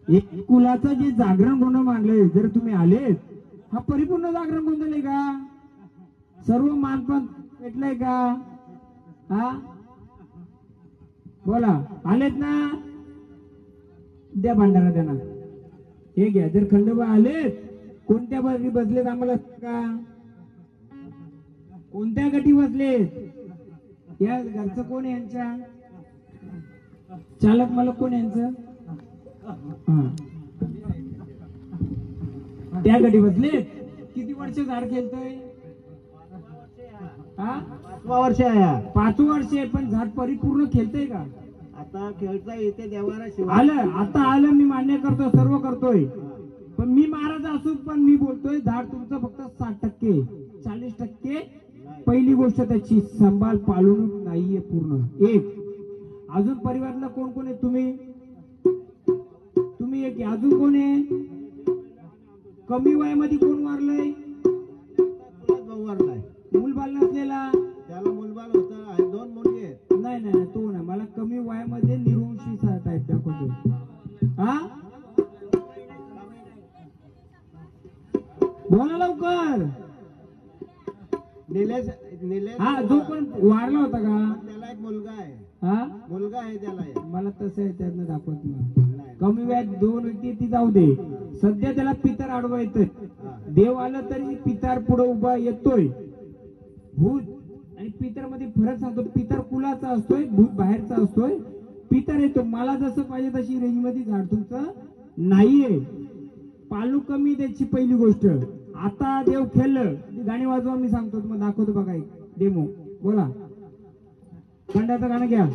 एक कुलाचं जे जागरण गोंधळ मांडलंय, जर तुम्ही आलेत, हा परिपूर्ण जागरण गोंधळ आहे का? सर्व मानपान भेटलंय का? हा बोला, आलेत ना? द्या भांडारा त्यांना, हे घ्या. जर खंडोबा आलेत, कोणत्या गटी बसलेत आम्हाला का? कोणत्या गटी बसलेत? या घरचं कोण आहे यांच्या? चालक मालक कोण यांचं? त्या गटी बसलेत. किती वर्ष झाड खेळतोय? 5 वर्ष आहे. 5 वर्ष आहे, पण झाड परिपूर्ण खेळतोय का? आता खेळता येते देवाला शिवाय. आलं, आता आलं, मी मान्य करतो, सर्व करतोय. पण मी महाराज असून पण मी बोलतोय, झाड तुमचं फक्त 60%, 40% पहिली गोष्ट त्याची सांभाळ पाळून नाहीये पूर्ण. एक अजून परिवारातला कोण कोण आहे? तुम्ही एक, अजून कोण आहे? कमी वयामध्ये कोण वारलंय? मूलबाल नसलेला, त्याला मुलबाल होता, 2 मुली आहेत. नाही नाही तो नाही, मला कमी वयामध्ये निरुंशी टाईप दाखवतो. हा बोला लवकर. निलेश हा जो पण वारला होता का? त्याला एक मुलगा आहे. हा मुलगा आहे त्याला एक. मला तसं आहे, त्यातनं दाखवत नाही. कमी वयात 2 व्यक्ती ती जाऊ दे. सध्या त्याला पितर आडवा येतोय. देव आलं तरी पितर पुढे उभा येतोय. भूत आणि पितर मध्ये फरक सांगतो. पितर कुलाचा असतोय, भूत बाहेरचा असतोय. पितर येतो. मला जसं पाहिजे तशी रेंज मध्ये झाड तुमचं नाहीये. पालू कमी त्याची पहिली गोष्ट. आता देव खेळलं, गाणी वाजवा, मी सांगतो तुम्हाला, दाखवतो बघा एक डेमो. बोला, खंडाचं गाणं घ्या.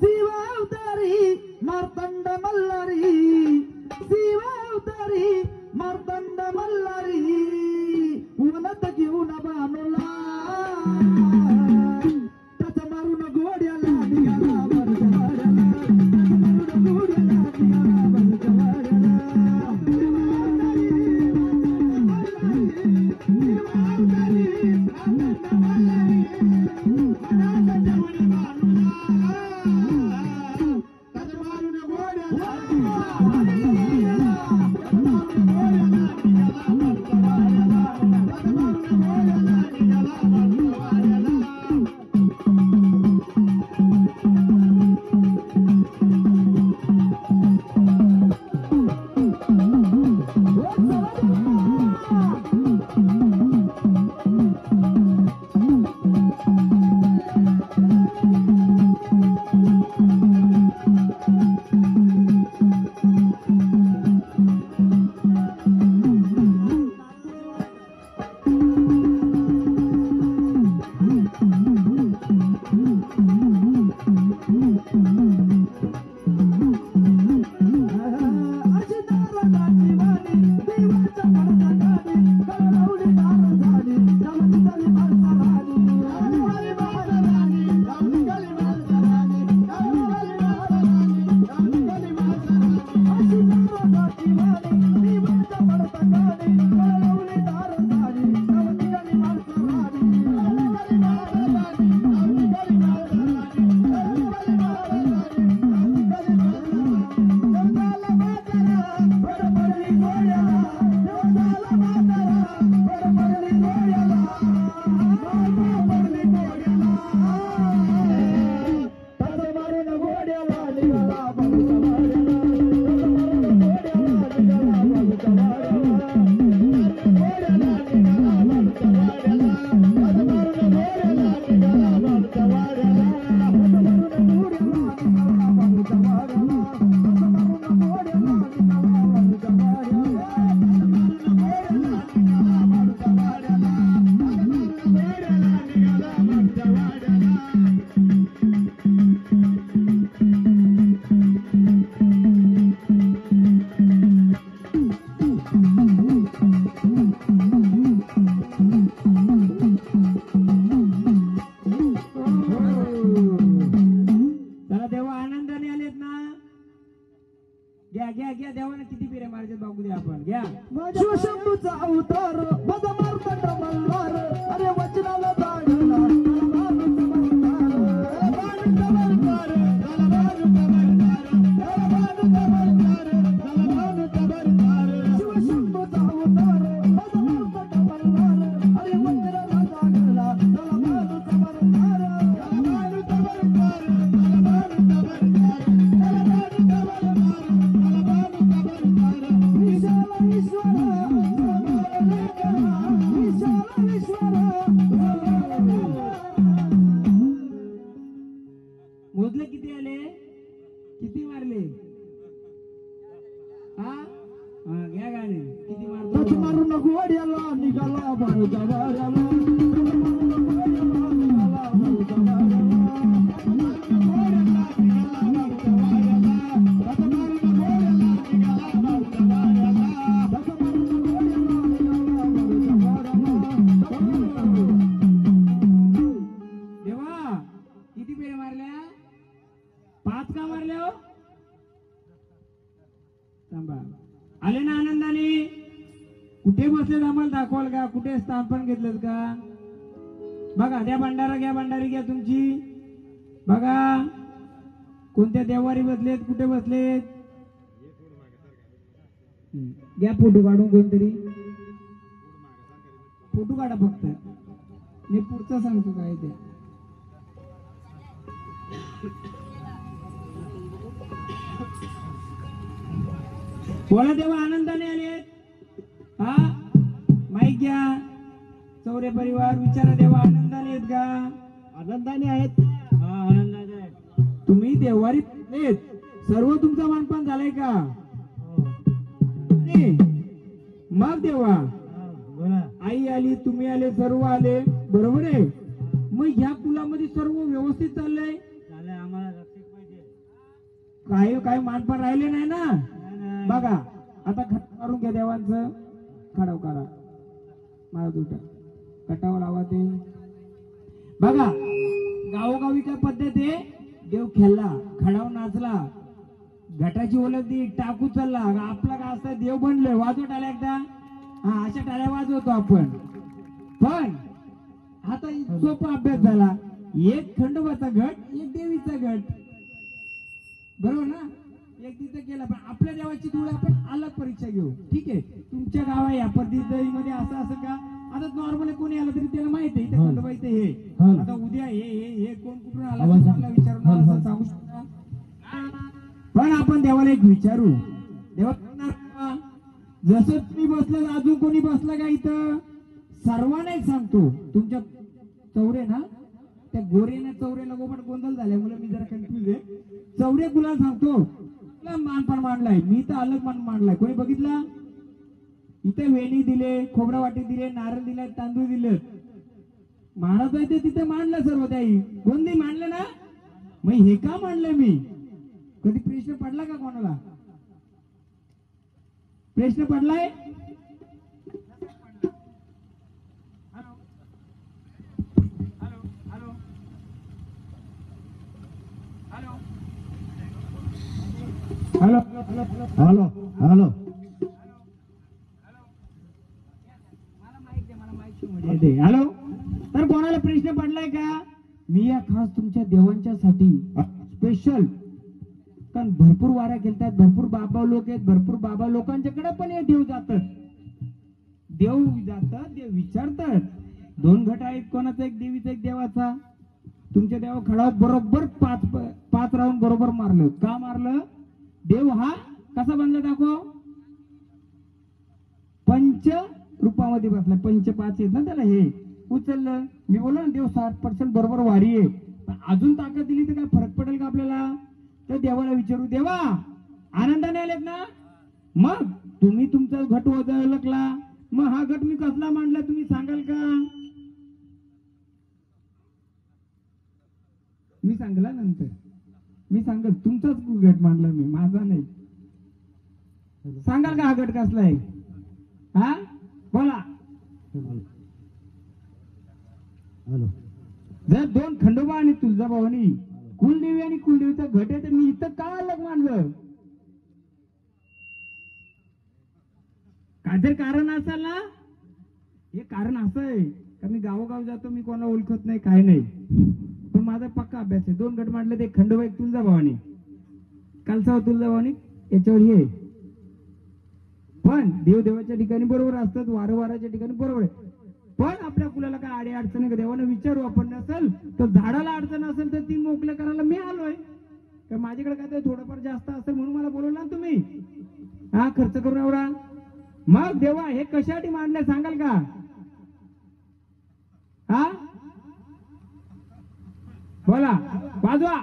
शिवावतारी मार्तंड मल्हारी, शिवावतारी मार्तंड मल्हारी, उन्हात घेऊन बाणूला त्याचा मारून गोड्याला निघाला बरजवाड्याला, मारून गोड्याला निघाला बरजवाड्याला. घ्या घ्या घ्या देवाने किती फेरे मारायचे बघू द्या आपण घ्या. शिवशंभूचा अवतार बदमार्तंड मल्हार अरे वचनाला दाडला बालूचा मल्हार बालूचा मल्हार बालूचा मल्हार बालूचा मल्हार शिवशंभूचा अवतार बदमार्तंड मल्हार अरे वचनाला दाडला बालूचा मल्हार बालूचा मल्हार मोजले किती आले किती मारले हा घ्या गाणे किती मारतो मारू नको वाड्याला निघाला बाळूच्या वाड्याला देवा किती फेऱ्या मारल्या 5 का मारल्या हो थांबा आले ना आनंदाने कुठे बसलेत आम्हाला दाखवाल का कुठे स्थान पण घेतलं का बघा द्या भंडारा घ्या भंडारी घ्या तुमची बघा कोणत्या देवारी बसलेत कुठे बसलेत घ्या फोटो काढून कोणतरी फोटो काढा फक्त मी पुढचा सांगतो काय ते बोला देवा आनंदाने आलेत हा माईक घ्या चौरे परिवार विचारा देवा आनंदाने आहेत का आनंदाने आहेत हा आनंदाने आहेत तुम्ही देवारी आहेत सर्व तुमचा मानपान झालाय का मग देवा आई आली तुम्ही आले सर्व आले बरोबर आहे मग ह्या कुलामध्ये सर्व व्यवस्थित चाललंय आम्हाला काय काय मानपान राहिले नाही ना बघा आता खट मारून घ्या देवांचं खडाव करा मला तुझ्या कटावर लावा ते बघा गावोगावी काय पद्धत आहे देव खेळला खडाव नाचला घटाची ओळखली टाकू चालला आपला काय असतं देव बनले वाजव टाळ्या एकदा हा अशा टाळ्या वाजवतो आपण पण आता सोपा अभ्यास झाला एक खंडोबाचा गट एक देवीचा गट बरोबर ना एक तिथं केला पण आपल्या देवाची धूळ आपण अलग परीक्षा घेऊ ठीक आहे तुमच्या गावा या पद्धतीमध्ये असं का आता नॉर्मली कोणी आलं तरी त्याला माहित आहे इथे खंडोबा इथे हे आता उद्या हे कोण कुठून आला विचारून सांगू शकता पण आपण देवाला एक विचारू देवा जसं तुम्ही बसलं अजून कोणी बसलं का इथं सर्वांना एक सांगतो तुमच्या चौरे ना त्या गोरेने चौरेला गोपट गोंधळ झाल्यामुळे मी जरा कन्फ्युज आहे चौरे गुलाल सांगतो तुला मानपान मांडलाय मी तर अलग मान मांडलाय कोणी बघितला इथे वेणी दिले खोबरा वाटी दिले नारळ दिले तांदूळ दिले महाराज आहे ते तिथे मांडलं सर्व त्याही गोंदी मांडलं ना मग हे का मांडलंय मी कधी प्रश्न पडला का कोणाला प्रश्न पडलाय हॅलो हॅलो हॅलो हॅलो तर कोणाला प्रश्न पडलाय का मी या खास तुमच्या देवांच्यासाठी स्पेशल कारण भरपूर वाऱ्या केलतात भरपूर बाबा लोक आहेत भरपूर बाबा लोकांच्याकडे पण हे देव जातात देव विचारतात 2 घट आहेत कोणाचा एक देवीचा एक देवाचा तुमच्या देवा खडा बरोबर 5 राऊंड बरोबर मारलं का मारलं देव हा कसा बनला दाखव पंच रूपामध्ये बसला 5 आहेत ना त्याला हे उचललं मी बोललो ना देव 60% बरोबर वारी आहे अजून ताकद दिली तर काय फरक पडेल का आपल्याला तर देवाला विचारू देवा आनंदाने आलेत ना मग तुम्ही तुमचा घट ओळखला मग हा घट मी कसला मांडला तुम्ही सांगाल का मी सांगला नंतर मी सांगल तुमचाच घट मांडला मी माझा नाही सांगाल का हा घट कसला आहे हा बोला हॅलो जर 2 खंडोबा आणि तुळजाभवानी कुलदेवी आणि कुलदेवीचा घट आहे तर मी इथं का अलग मांडलं काहीतरी कारण असेल ना. हे कारण असं आहे का मी गावोगाव जातो, मी कोणाला ओळखत नाही, काय नाही, पण माझा पक्का अभ्यास आहे. 2 गट म्हटलं ते खंडोबा एक तुळजाभवानी, कालचा तुळजाभवानी याच्यावर हे. पण देवाच्या ठिकाणी बरोबर असतात, वारंवाराच्या ठिकाणी बरोबर आहे. पण आपल्या कुलाला काय आडी अडचण आहे का देवाला विचारू आपण. नसेल तर झाडाला अडचण असेल तर ती मोकळं करायला मी आलोय. का माझ्याकडे काय ते थोडंफार जास्त असेल म्हणून मला बोलवलं ना तुम्ही. हा खर्च करून एवढा. मग देवा हे कशासाठी मांडले सांगाल का? हा बोला, वाजवा,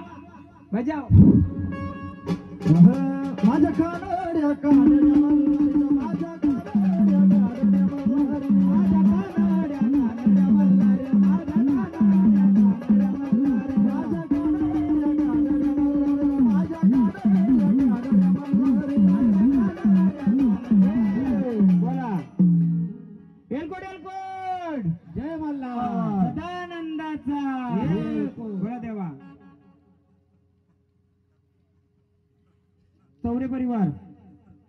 बजाव. माझ्या कानड्या कानड्या मल्हारी, माझ्या कानड्या कानड्या मल्हारी, माझ्या कानड्या कानड्या मल्हारी, माझ्या कानड्या कानड्या मल्हारी, माझ्या कानड्या कानड्या मल्हारी, माझ्या कानड्या कानड्या मल्हारी. बोला एलकोट एलकोट. जय मल्हार. सदानंदाचा बोला देवा. चौरे परिवार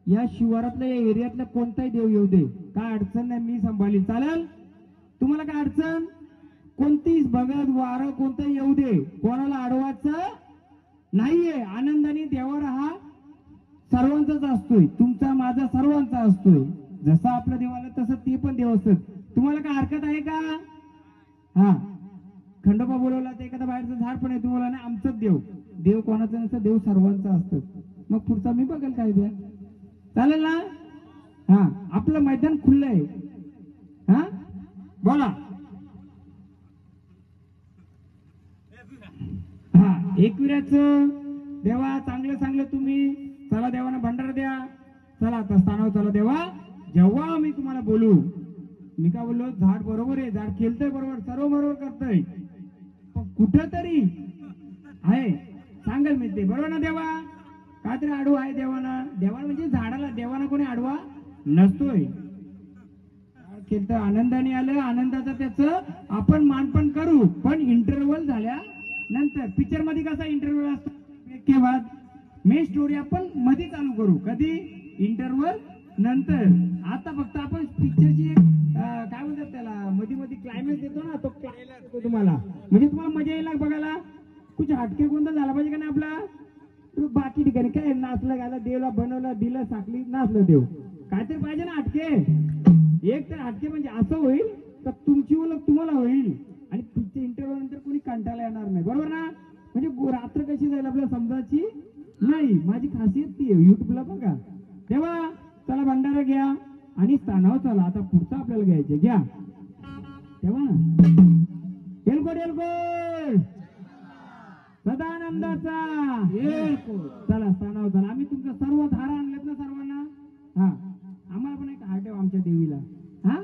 या शिवारातल्या, या एरियातल्या कोणताही देव येऊ दे, काय अडचण नाही, मी सांभाळील. चालेल? तुम्हाला काय अडचण कोणतीच बघत वारं कोणतंही येऊ दे, कोणाला अडवायचं नाहीये. आनंदाने देवावर हा सर्वांचाच असतोय, तुमचा माझा सर्वांचा असतोय. जसं आपलं देवाला तसं ते पण देव असतात. तुम्हाला काय हरकत आहे का? हा खंडोबा बोलवला तर एखादा बाहेरचं झाड पण आहे, तुम्हाला नाही आमचंच देव. देव कोणाचं नसतं, देव सर्वांचा असतं. मग पुढचा मी बघेल काय द्या. चालेल ना? हा आपलं मैदान खुल्लं आहे. हा बोला. हा एकविराचं देवा चांगलं चांगलं तुम्ही. चला देवाना भंडार द्या. चला आता स्थानावर चला देवा. जेव्हा मी तुम्हाला बोलू, मी काय बोललो, झाड बरोबर आहे, झाड खेळतंय बरोबर, सर्व बरोबर करतंय, पण कुठंतरी आहे सांगाल मी ते बरोबर ना देवा. काहीतरी आडवा आहे देवाना. देवाना म्हणजे झाडाला देवाना कोणी आडवा नसतोय. खेळत आनंदाने आलं, आनंदाचा त्याचं आपण मानपण करू. पण इंटरव्हल झाल्या नंतर पिक्चर मध्ये कसा इंटरव्हल असतो, के बाद मेन स्टोरी आपण मध्ये चालू करू. कधी? इंटरव्हल नंतर. आता फक्त आपण पिक्चरची काय म्हणतात त्याला, मध्ये मध्ये क्लायमॅक्स देतो ना, तो क्लायमॅक्स देतो तुम्हाला, म्हणजे तुम्हाला मजा येईल बघायला. कुछ हटके कोणता झाला पाहिजे का नाही आपला. बाकी ठिकाणी काय नाचलं गायला, देवला बनवलं, दिलं साखली, नाचलं देव. काहीतरी पाहिजे ना हटके. एक तर हटके म्हणजे असं होईल तर तुमची ओळख तुम्हाला होईल आणि तुमच्या इंटरव्ह्यू नंतर कोणी कंटाळा येणार नाही. बरोबर ना? म्हणजे रात्र कशी जाईल आपल्याला समजायची नाही. माझी खासियत ती आहे. युट्यूबला बघा. तेव्हा चला भंडारा घ्या आणि स्थानावर चला. आता पुढचा आपल्याला घ्यायचे घ्या. तेव्हा ना एलकोट एलकोट सदानंदाचा चला स्थानावर चला. आम्ही तुमच्या सर्व धारा आणल्यात ना सर्वांना. हा आम्हाला पण एक हार्ट आहे आमच्या देवीला. हा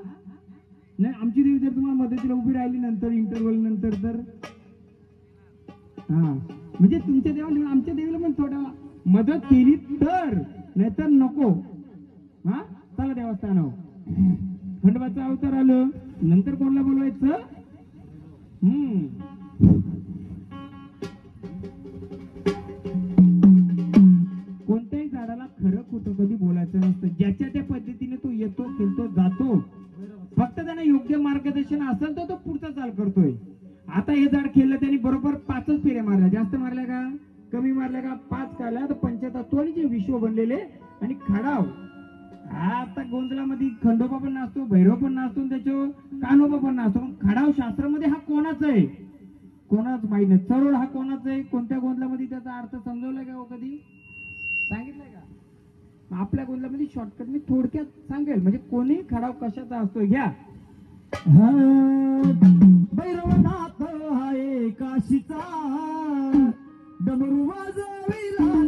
नाही आमची देवी जर तुम्हाला मदतीला उभी राहिली नंतर इंटरव्हल नंतर तर हा म्हणजे तुमच्या देवाला आमच्या देवीला पण थोडा मदत केली तर, नाहीतर नको. हा चला देवस्थानावर. खंडोबाचं अवतार आलं नंतर कोणाला बोलवायचं? कोणत्याही झाडाला खरं कुठं कधी बोलायचं नसतं. ज्याच्या त्या पद्धतीने तो येतो, खेळतो, जातो. फक्त त्यांना योग्य मार्गदर्शन असेल तर तो पुढचा चाल करतोय. आता हे झाड खेळलं त्यांनी बरोबर 5च फेऱ्या मारल्या. जास्त मारल्या का कमी मारल्या का? 5 काढल्या तर पंचतत्वाचे विश्व बनलेले आणि खडाव. आता गोंधळामध्ये खंडोबा पण नाचतो, भैरव पण नाचतो, त्याच्या कान्होबा पण नाचतो. खडाव शास्त्रामध्ये हा कोणाचा आहे कोणाच माहित नाही. चरोड हा कोणाचा आहे, कोणत्या गोंधळामध्ये त्याचा अर्थ समजवलाय का? कधी सांगितलंय का? आपल्या गोंधळामध्ये शॉर्टकट मी थोडक्यात सांगेल, म्हणजे कोणी खडाव कशाचा असतोय घ्या. भैरवनाथ आहे काशीचा, डमरू वाजविला